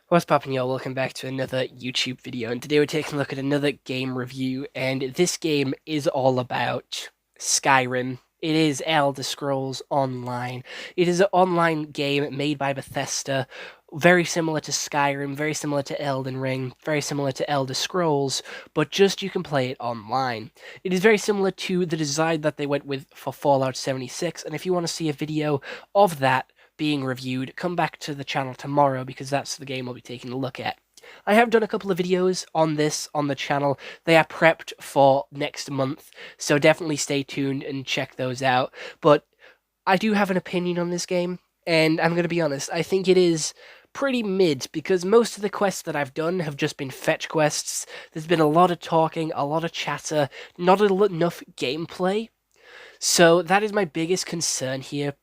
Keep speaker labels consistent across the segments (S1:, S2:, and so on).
S1: What's poppin', y'all? Welcome back to another YouTube video, and today we're taking a look at another game review, and this game is all about Skyrim. It is Elder Scrolls Online. It is an online game made by Bethesda, very similar to Skyrim, very similar to Elden Ring, very similar to Elder Scrolls, but just you can play it online. It is very similar to the design that they went with for Fallout 76, and if you want to see a video of that, being reviewed, come back to the channel tomorrow because that's the game I'll be taking a look at. I have done a couple of videos on this on the channel. They are prepped for next month, so definitely stay tuned and check those out. But I do have an opinion on this game, and I'm going to be honest, I think it is pretty mid because most of the quests that I've done have just been fetch quests. There's been a lot of talking, a lot of chatter, not enough gameplay. So that is my biggest concern here.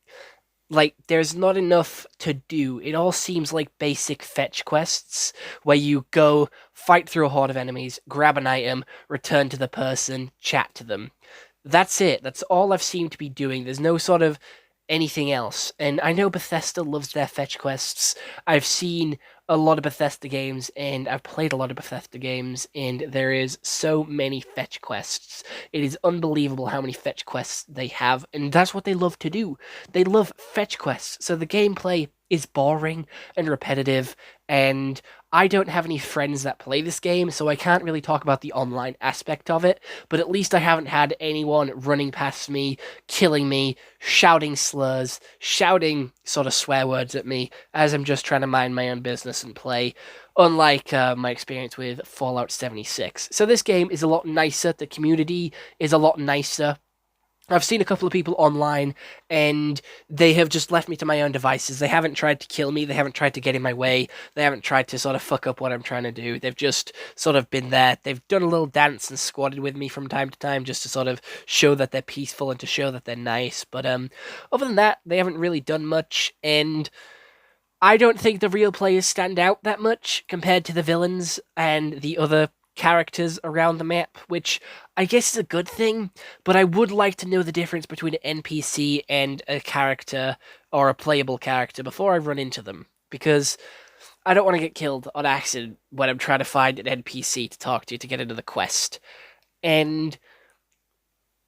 S1: Like, there's not enough to do. It all seems like basic fetch quests where you go, fight through a horde of enemies, grab an item, return to the person, chat to them. That's it. That's all I've seemed to be doing. There's no sort of anything else. And I know Bethesda loves their fetch quests. I've seen a lot of Bethesda games and I've played a lot of Bethesda games, and there is so many fetch quests. It is unbelievable how many fetch quests they have, and that's what they love to do. They love fetch quests. So the gameplay is boring and repetitive, and I don't have any friends that play this game, so I can't really talk about the online aspect of it, but at least I haven't had anyone running past me, killing me, shouting slurs, shouting sort of swear words at me as I'm just trying to mind my own business and play, unlike my experience with Fallout 76. So this game is a lot nicer, the community is a lot nicer. I've seen a couple of people online, and they have just left me to my own devices. They haven't tried to kill me. They haven't tried to get in my way. They haven't tried to sort of fuck up what I'm trying to do. They've just sort of been there. They've done a little dance and squatted with me from time to time just to sort of show that they're peaceful and to show that they're nice. But other than that, they haven't really done much, and I don't think the real players stand out that much compared to the villains and the other characters around the map, which I guess is a good thing, but I would like to know the difference between an NPC and a character or a playable character before I run into them, because I don't want to get killed on accident when I'm trying to find an NPC to talk to get into the quest. And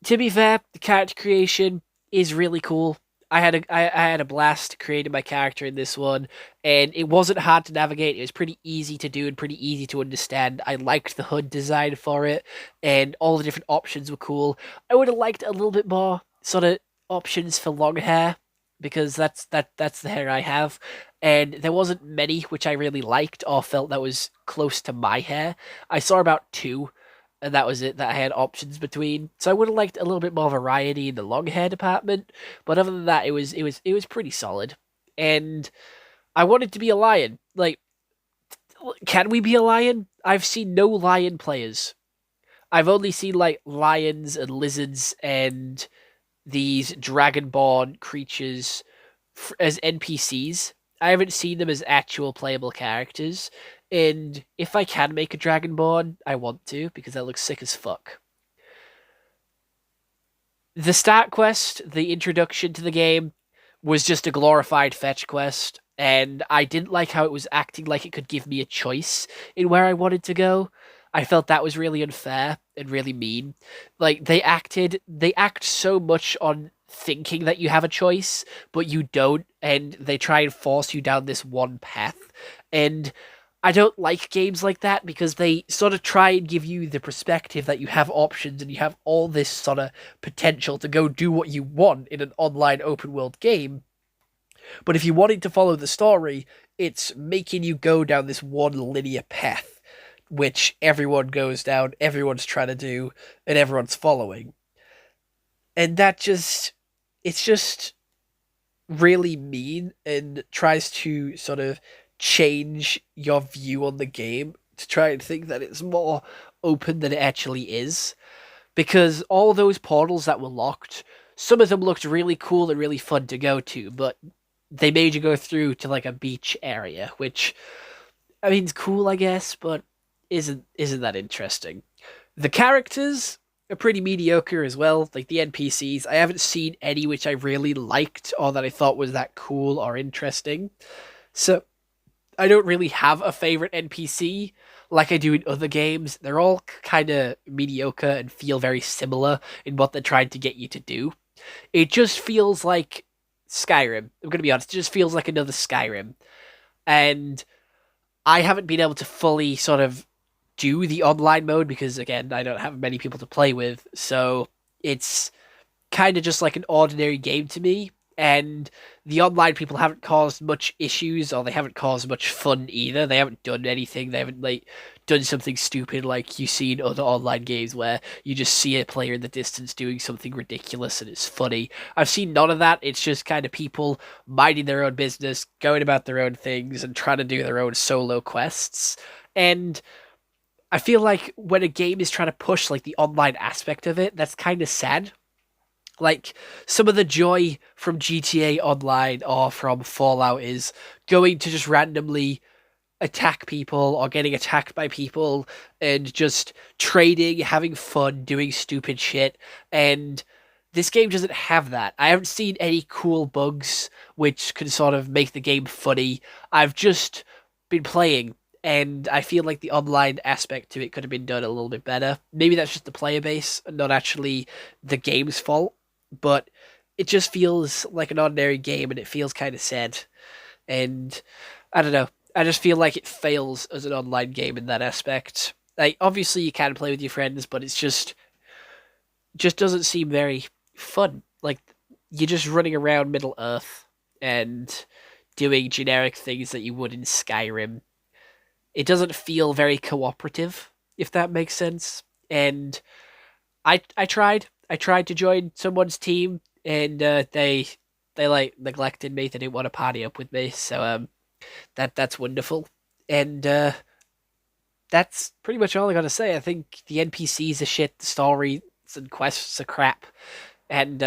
S1: to be fair, the character creation is really cool. I had a blast creating my character in this one, and it wasn't hard to navigate. It was pretty easy to do and pretty easy to understand. I liked the HUD design for it, and all the different options were cool. I would have liked a little bit more sort of options for long hair because that's the hair I have, and there wasn't many which I really liked or felt that was close to my hair. I saw about two, and that was it that I had options between. So I would have liked a little bit more variety in the long hair department, but other than that, it was pretty solid. And I wanted to be a lion. Like, can we be a lion? I've seen no lion players. I've only seen like lions and lizards and these dragonborn creatures as NPCs. I haven't seen them as actual playable characters. And if I can make a dragonborn, I want to because that looks sick as fuck. The start quest, the introduction to the game, was just a glorified fetch quest, and I didn't like how it was acting like it could give me a choice in where I wanted to go. I felt that was really unfair and really mean. Like, they act so much on thinking that you have a choice, but you don't, and they try and force you down this one path. And I don't like games like that because they sort of try and give you the perspective that you have options and you have all this sort of potential to go do what you want in an online open world game. But if you wanted to follow the story, it's making you go down this one linear path, which everyone goes down, everyone's trying to do, and everyone's following. And it's just really mean and tries to sort of change your view on the game to try and think that it's more open than it actually is. Because all those portals that were locked, some of them looked really cool and really fun to go to, but they made you go through to like a beach area, which I mean, it's cool, I guess, but isn't that interesting. The characters are pretty mediocre as well, like the NPCs. I haven't seen any which I really liked or that I thought was that cool or interesting. So I don't really have a favorite NPC like I do in other games. They're all kind of mediocre and feel very similar in what they're trying to get you to do. It just feels like Skyrim. I'm going to be honest, it just feels like another Skyrim. And I haven't been able to fully sort of do the online mode because, again, I don't have many people to play with. So it's kind of just like an ordinary game to me. And the online people haven't caused much issues, or they haven't caused much fun either. They haven't done anything. They haven't like done something stupid like you see in other online games where you just see a player in the distance doing something ridiculous and it's funny. I've seen none of that. It's just kind of people minding their own business, going about their own things, and trying to do their own solo quests. And I feel like when a game is trying to push like the online aspect of it, that's kind of sad. Like some of the joy from GTA Online or from Fallout is going to just randomly attack people or getting attacked by people and just trading, having fun, doing stupid shit. And this game doesn't have that. I haven't seen any cool bugs which can sort of make the game funny. I've just been playing, and I feel like the online aspect to it could have been done a little bit better. Maybe that's just the player base and not actually the game's fault, but it just feels like an ordinary game and it feels kind of sad. And I don't know. I just feel like it fails as an online game in that aspect. Like obviously you can play with your friends, but it's just doesn't seem very fun. Like you're just running around Middle Earth and doing generic things that you would in Skyrim. It doesn't feel very cooperative, if that makes sense. And I tried to join someone's team, and they like neglected me. They didn't want to party up with me. So that's wonderful. And that's pretty much all I gotta say. I think the NPCs are shit. The stories and quests are crap. And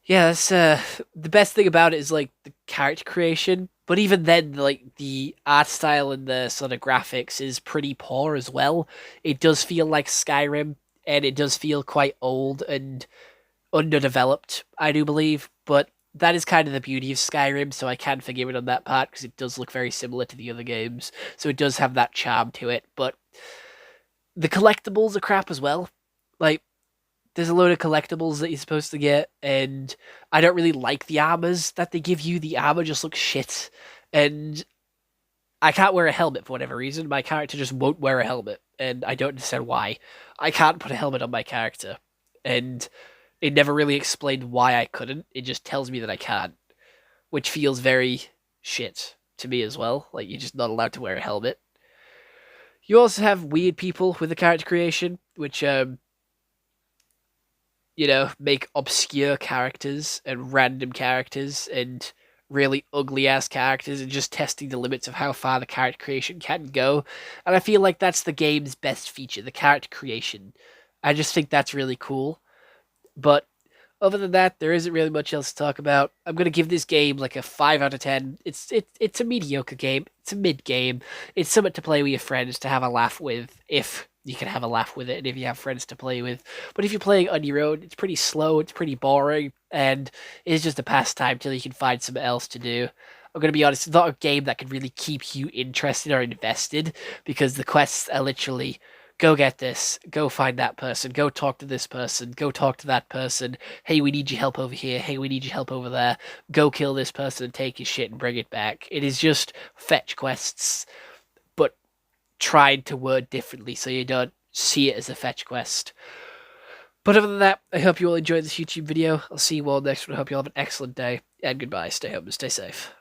S1: yeah, that's the best thing about it is like the character creation. But even then, like the art style and the sort of graphics is pretty poor as well. It does feel like Skyrim, and it does feel quite old and underdeveloped, I do believe. But that is kind of the beauty of Skyrim, so I can forgive it on that part because it does look very similar to the other games. So it does have that charm to it. But the collectibles are crap as well. Like there's a load of collectibles that you're supposed to get, and I don't really like the armors that they give you. The armor just looks shit, and I can't wear a helmet for whatever reason. My character just won't wear a helmet, and I don't understand why. I can't put a helmet on my character, and it never really explained why I couldn't. It just tells me that I can't, which feels very shit to me as well. Like you're just not allowed to wear a helmet. You also have weird people with the character creation, which make obscure characters and random characters and really ugly ass characters and just testing the limits of how far the character creation can go. And I feel like that's the game's best feature, the character creation. I just think that's really cool. But other than that, there isn't really much else to talk about. I'm gonna give this game like a 5 out of 10. It's a mediocre game. It's a mid game. It's something to play with your friends to have a laugh with if you can have a laugh with it and if you have friends to play with. But if you're playing on your own, it's pretty slow, it's pretty boring, and it's just a pastime till you can find something else to do. I'm gonna be honest, it's not a game that can really keep you interested or invested because the quests are literally go get this, go find that person, go talk to this person, go talk to that person. Hey, we need your help over here. Hey, we need your help over there. Go kill this person and take his shit and bring it back. It is just fetch quests, but tried to word differently so you don't see it as a fetch quest. But other than that, I hope you all enjoyed this YouTube video. I'll see you all next one. I hope you all have an excellent day, and goodbye. Stay home and stay safe.